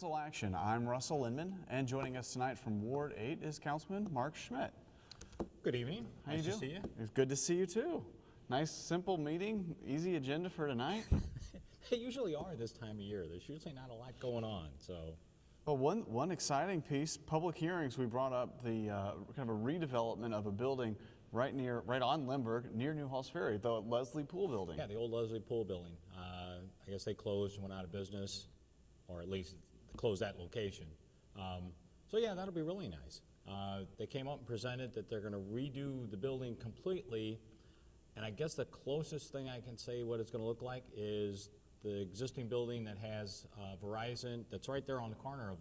Council Action. I'm Russell Inman, and joining us tonight from Ward 8 is Councilman Mark Schmidt. Good evening. Nice to see you. It's good to see you too. Nice, simple meeting, easy agenda for tonight. They usually are this time of year. There's usually not a lot going on, so. Well, one exciting piece, public hearings, we brought up the kind of a redevelopment of a building right on Lindbergh, near New Halls Ferry, the Leslie Pool building. Yeah, the old Leslie Pool building. I guess they closed and went out of business, or at least closed that location. So yeah, that'll be really nice. They came up and presented that they're going to redo the building completely, and I guess the closest thing I can say what it's going to look like is the existing building that has Verizon, that's right there on the corner of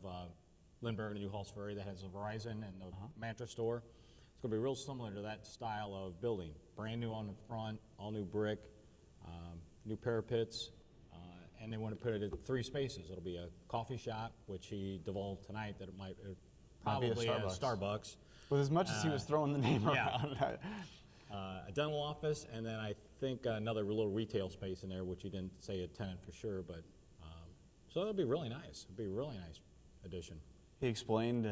Lindbergh and New Halls Ferry, that has a Verizon and the mattress store. It's going to be real similar to that style of building. Brand new on the front, all new brick, new parapets, and they want to put it in 3 spaces. It'll be a coffee shop, which he divulged tonight that it might probably be a Starbucks. With as much as he was throwing the name around. A dental office, and then I think another little retail space in there, which he didn't say a tenant for sure, but so it'll be really nice. It'll be a really nice addition. He explained,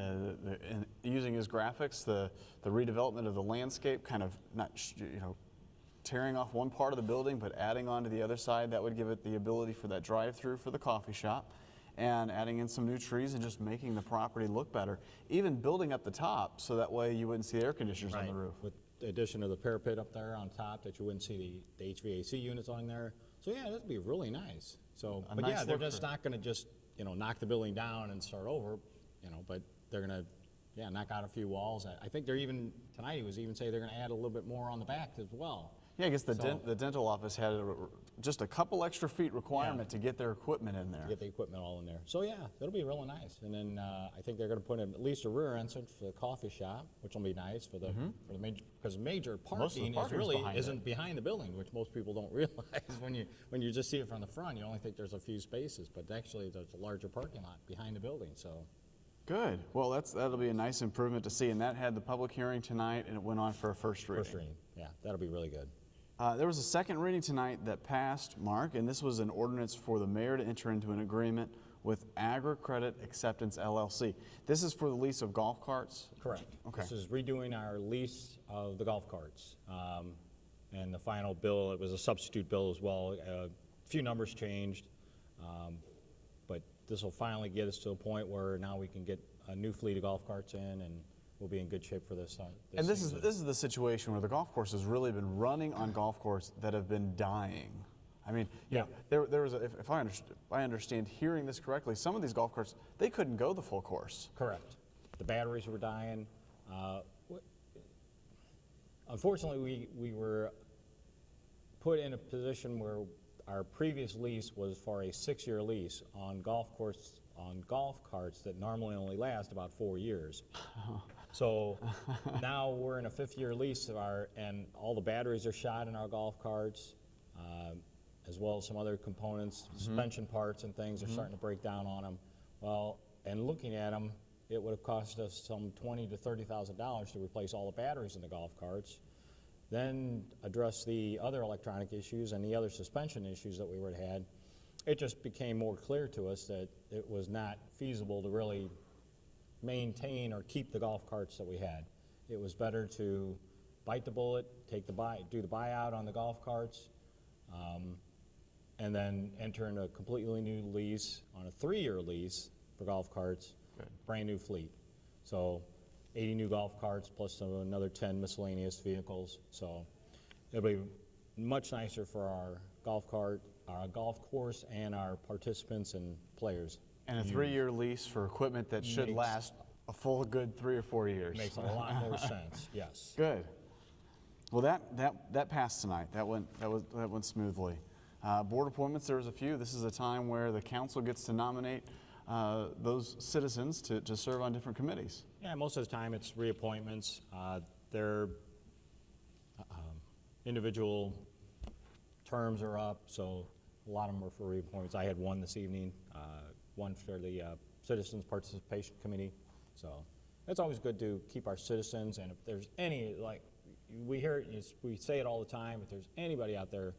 using his graphics, the redevelopment of the landscape, kind of not, tearing off one part of the building, but adding on to the other side. That would give it the ability for that drive-through for the coffee shop, and adding in some new trees and just making the property look better. Even building up the top, so that way you wouldn't see air conditioners on the roof. With the addition of the parapet up there on top, that you wouldn't see the HVAC units on there. So yeah, that'd be really nice. So, but yeah, they're just not going to just knock the building down and start over. But they're going to, knock out a few walls. I think they're even, tonight he was even saying they're going to add a little bit more on the back as well. Yeah, I guess the dental office had just a couple extra feet requirement to get their equipment in there. To get the equipment all in there. So yeah, it'll be really nice. And then I think they're going to put in at least a rear entrance for the coffee shop, which will be nice for the major, because major parking isn't behind the building, which most people don't realize when you just see it from the front. You only think there's a few spaces, but actually there's a larger parking lot behind the building. So. Good. Well, that'll be a nice improvement to see, and that had the public hearing tonight, and it went on for a first reading. First reading, yeah, that'll be really good. There was a second reading tonight that passed, Mark, and this was an ordinance for the mayor to enter into an agreement with Agri-Credit Acceptance LLC. This is for the lease of golf carts? Correct. Okay. This is redoing our lease of the golf carts. And the final bill, it was a substitute bill as well. A few numbers changed, but this will finally get us to a point where now we can get a new fleet of golf carts in, and we'll be in good shape for this. And this is the situation where the golf course has really been running on golf courses that have been dying. I mean, there was if I understand hearing this correctly, some of these golf carts, they couldn't go the full course. Correct. The batteries were dying. Unfortunately, we were put in a position where our previous lease was for a 6-year lease on golf carts that normally only last about 4 years. So now we're in a 5th-year lease and all the batteries are shot in our golf carts, as well as some other components, suspension parts and things are starting to break down on them. Well, and looking at them, it would have cost us some $20,000 to $30,000 to replace all the batteries in the golf carts. Then address the other electronic issues and the other suspension issues that we would have had. It just became more clear to us that it was not feasible to really maintain or keep the golf carts that we had. It was better to bite the bullet, do the buyout on the golf carts, and then enter in a completely new lease on a 3-year lease for golf carts, brand new fleet. So 80 new golf carts plus another 10 miscellaneous vehicles. So it'll be much nicer for our golf course, and our participants and players. And a 3-year lease for equipment that should last a full good 3 or 4 years. Makes a lot more sense. Yes. Good. Well, that passed tonight. That went smoothly. Board appointments, there was a few. This is a time where the council gets to nominate those citizens to serve on different committees. Yeah, most of the time it's reappointments. Their individual terms are up, so a lot of them are for reappointments. I had one this evening, one for the Citizens Participation Committee. So it's always good to keep our citizens, and if there's any, like we hear it, we say it all the time, if there's anybody out there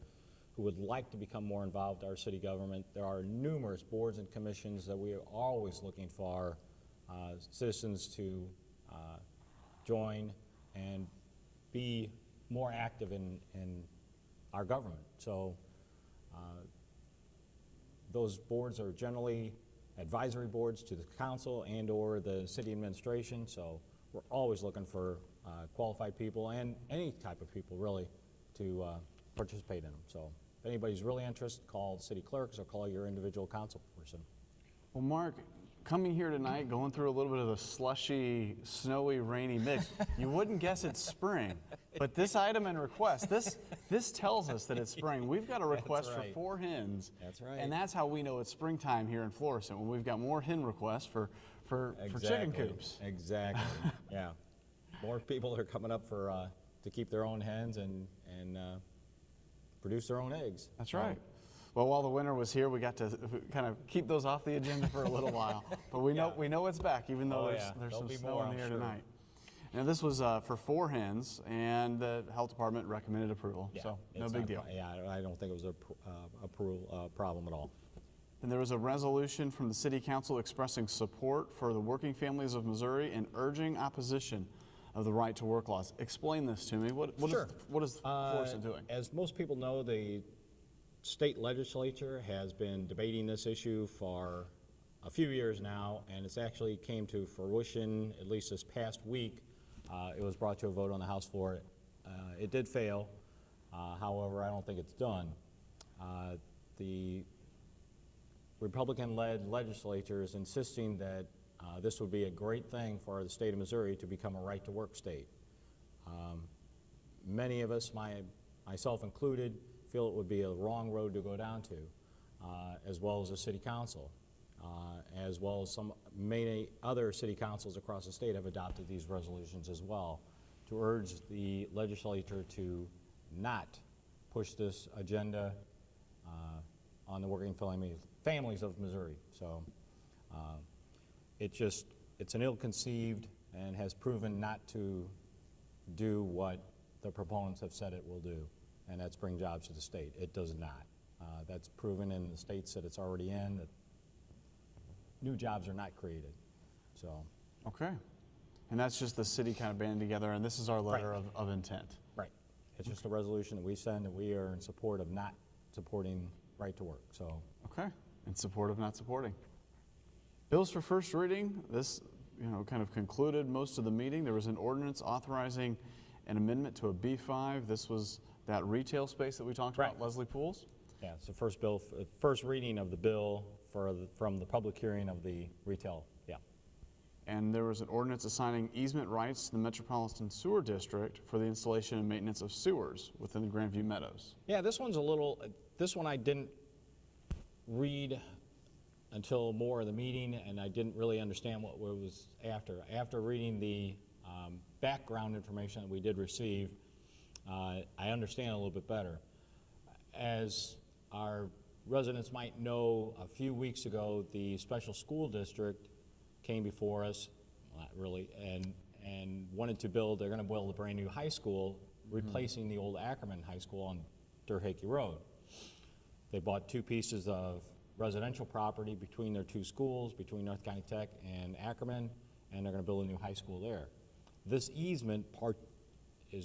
who would like to become more involved in our city government. There are numerous boards and commissions that we are always looking for citizens to join and be more active in our government. So those boards are generally advisory boards to the council and or the city administration, so we're always looking for qualified people and any type of people really to participate in them. So if anybody's really interested, call the city clerks or call your individual council person. Well, Mark, coming here tonight, going through a little bit of the slushy, snowy, rainy mix, you wouldn't guess it's spring. But this item and request, this tells us that it's spring. We've got a request for 4 hens. That's right. And that's how we know it's springtime here in Florissant, when we've got more hen requests for chicken coops. Exactly. Yeah. More people are coming up for to keep their own hens and produce their own eggs. That's right. Well, while the winter was here, we got to kind of keep those off the agenda for a little while. But we know it's back, even though there's some snow in the air tonight. Now, this was for 4 hens, and the health department recommended approval, so no big deal. Yeah, I don't think it was a problem at all. And there was a resolution from the City Council expressing support for the working families of Missouri and urging opposition of the right to work laws. Explain this to me. What is Florissant doing? As most people know, the state legislature has been debating this issue for a few years now, and it's actually came to fruition at least this past week. It was brought to a vote on the House floor. It did fail. However, I don't think it's done. The Republican-led legislature is insisting that this would be a great thing for the state of Missouri to become a right-to-work state. Many of us, myself included, feel it would be a wrong road to go down to, as well as the city council. As well as many other city councils across the state have adopted these resolutions as well, to urge the legislature to not push this agenda on the working families of Missouri. So it's an ill-conceived and has proven not to do what the proponents have said it will do, and that's bring jobs to the state. It does not. That's proven in the states that it's already in, that new jobs are not created. So. Okay. And that's just the city kind of banding together, and this is our letter of intent. Right. It's just a resolution that we send, and we are in support of not supporting right to work. So. Okay. In support of not supporting. Bills for first reading. This, kind of concluded most of the meeting. There was an ordinance authorizing an amendment to a B5. This was that retail space that we talked about, Leslie Pools. Yeah, it's the first reading of the bill from the public hearing of the retail, And there was an ordinance assigning easement rights to the Metropolitan Sewer District for the installation and maintenance of sewers within the Grandview Meadows. Yeah, this one I didn't read until more of the meeting, and I didn't really understand what it was after. After reading the background information that we did receive, I understand a little bit better. As our residents might know, a few weeks ago, the special school district came before us, not really, and wanted to they're going to build a brand new high school, replacing the old Ackerman High School on Durhakey Road. They bought 2 pieces of residential property between their 2 schools, between North County Tech and Ackerman, and they're going to build a new high school there. This easement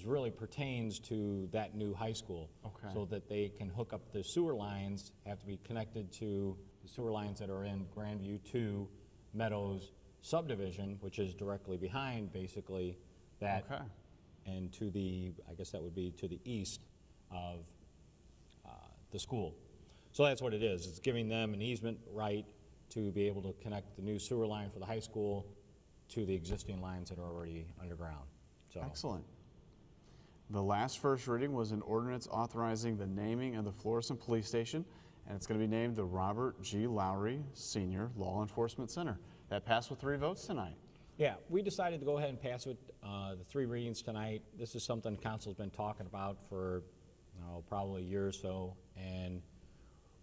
really pertains to that new high school, so that they can hook up the sewer lines, have to be connected to the sewer lines that are in Grandview 2 Meadows subdivision, which is directly behind basically that, and to the, I guess that would be to the east of the school. So that's what it is. It's giving them an easement right to be able to connect the new sewer line for the high school to the existing lines that are already underground. So. Excellent. The last first reading was an ordinance authorizing the naming of the Florissant Police Station, and it's going to be named the Robert G. Lowry Senior Law Enforcement Center. That passed with 3 votes tonight. Yeah, we decided to go ahead and pass with the 3 readings tonight. This is something council's been talking about for probably a year or so, and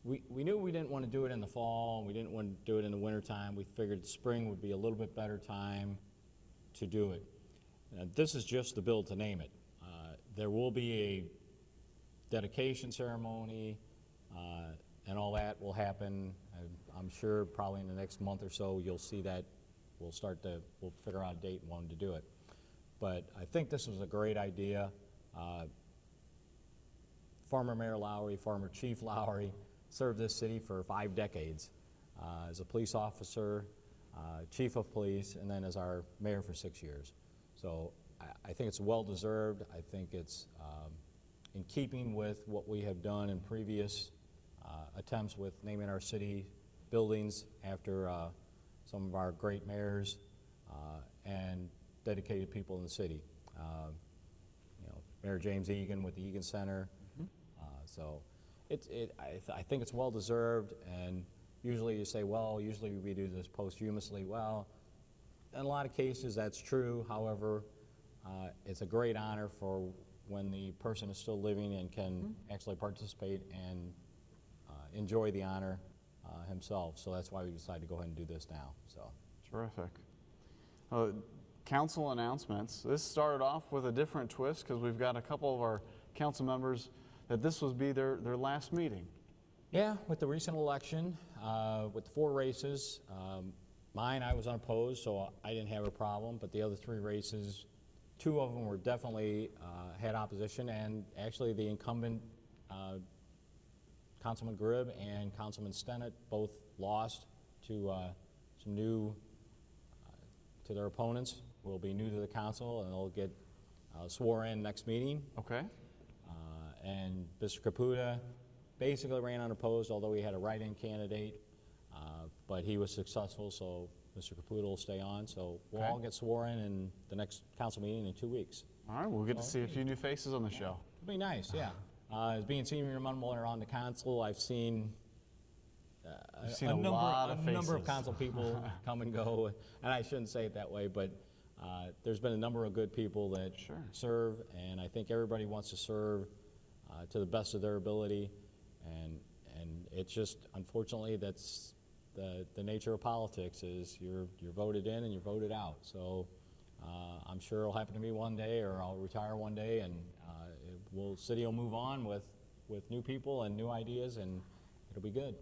we knew we didn't want to do it in the fall. We didn't want to do it in the wintertime. We figured spring would be a little bit better time to do it. This is just the bill to name it. There will be dedication ceremony, and all that will happen. I'm sure probably in the next month or so you'll see that we'll figure out a date and when to do it. But I think this was a great idea. Former Mayor Lowry, former Chief Lowry, served this city for 5 decades as a police officer, chief of police, and then as our mayor for 6 years. So I think it's well-deserved. I think it's in keeping with what we have done in previous attempts with naming our city buildings after some of our great mayors and dedicated people in the city. You know, Mayor James Egan with the Egan Center. So I think it's well-deserved, and usually you say, well, usually we do this posthumously. Well, in a lot of cases that's true. However, it's a great honor for when the person is still living and can actually participate and enjoy the honor himself. So that's why we decided to go ahead and do this now. So Terrific. Council announcements. This started off with a different twist because we've got a couple of our council members that this would be their last meeting. yeah, with the recent election, with the 4 races, mine I was unopposed, so I didn't have a problem, but the other 3 races, 2 of them were definitely had opposition, and actually the incumbent Councilman Gribb and Councilman Stennett both lost to some new, to their opponents, who will be new to the council, and they'll get sworn in next meeting. Okay. And Mr. Caputa basically ran unopposed, although he had a write-in candidate, but he was successful, so Mr. Caputa will stay on. So we'll all get sworn in the next council meeting in 2 weeks. All right, we'll get to see a few new faces on the show. It'll be nice, yeah. As being senior member on the council, I've seen a lot of faces. number of council people come and go, and I shouldn't say it that way, but there's been a number of good people that serve, and I think everybody wants to serve to the best of their ability, and it's just, unfortunately, that's the nature of politics, is you're voted in and you're voted out. So I'm sure it'll happen to me one day, or I'll retire one day, and city will move on with new people and new ideas, and it'll be good.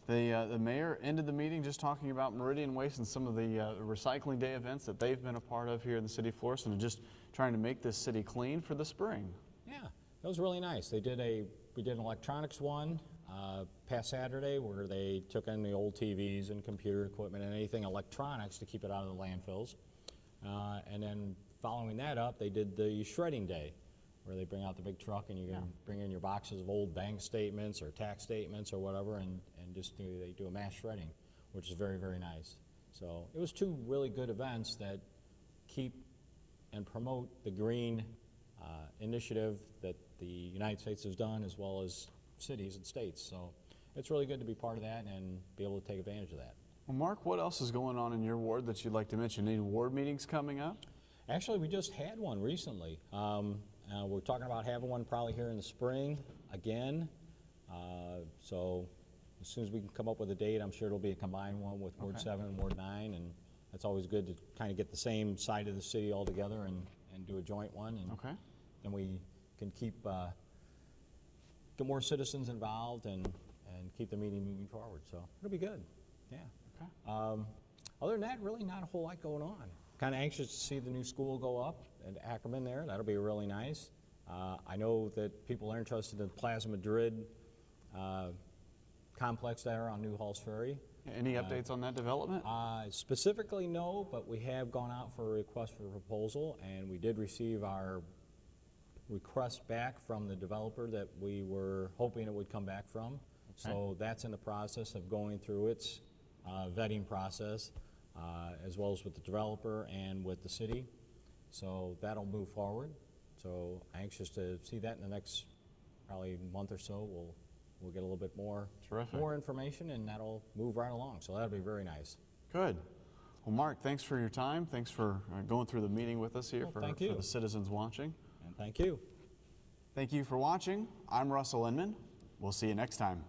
The mayor ended the meeting just talking about Meridian Waste and some of the recycling day events that they've been a part of here in the city of Florissant, and just trying to make this city clean for the spring. Yeah, that was really nice. We did an electronics one past Saturday, where they took in the old TVs and computer equipment and anything electronics to keep it out of the landfills. And then following that up, they did the shredding day, where they bring out the big truck and you can bring in your boxes of old bank statements or tax statements or whatever, and they do a mass shredding, which is very, very nice. So it was 2 really good events that keep and promote the green initiative that the United States has done, as well as cities and states. So it's really good to be part of that and be able to take advantage of that. Well, Mark, what else is going on in your ward that you'd like to mention? Any ward meetings coming up? Actually, we just had one recently. We're talking about having one probably here in the spring again. So as soon as we can come up with a date, I'm sure it'll be a combined one with Ward 7 and Ward 9, and that's always good to kind of get the same side of the city all together and do a joint one. And then we can get more citizens involved and keep the meeting moving forward. So it'll be good. Yeah. Other than that, really not a whole lot going on. Kind of anxious to see the new school go up at Ackerman there. That'll be really nice. I know that people are interested in the Plaza Madrid complex there on New Halls Ferry. Any updates on that development? Specifically, no, but we have gone out for a request for proposal, and we did receive our request back from the developer that we were hoping it would come back from. So that's in the process of going through its vetting process, as well as with the developer and with the city. So that'll move forward. So anxious to see that in the next probably month or so. We'll get a little bit more information, and that'll move right along. So that'll be very nice. Good. Well, Mark, thanks for your time. Thanks for going through the meeting with us here for the citizens watching. And thank you. Thank you for watching. I'm Russell Inman. We'll see you next time.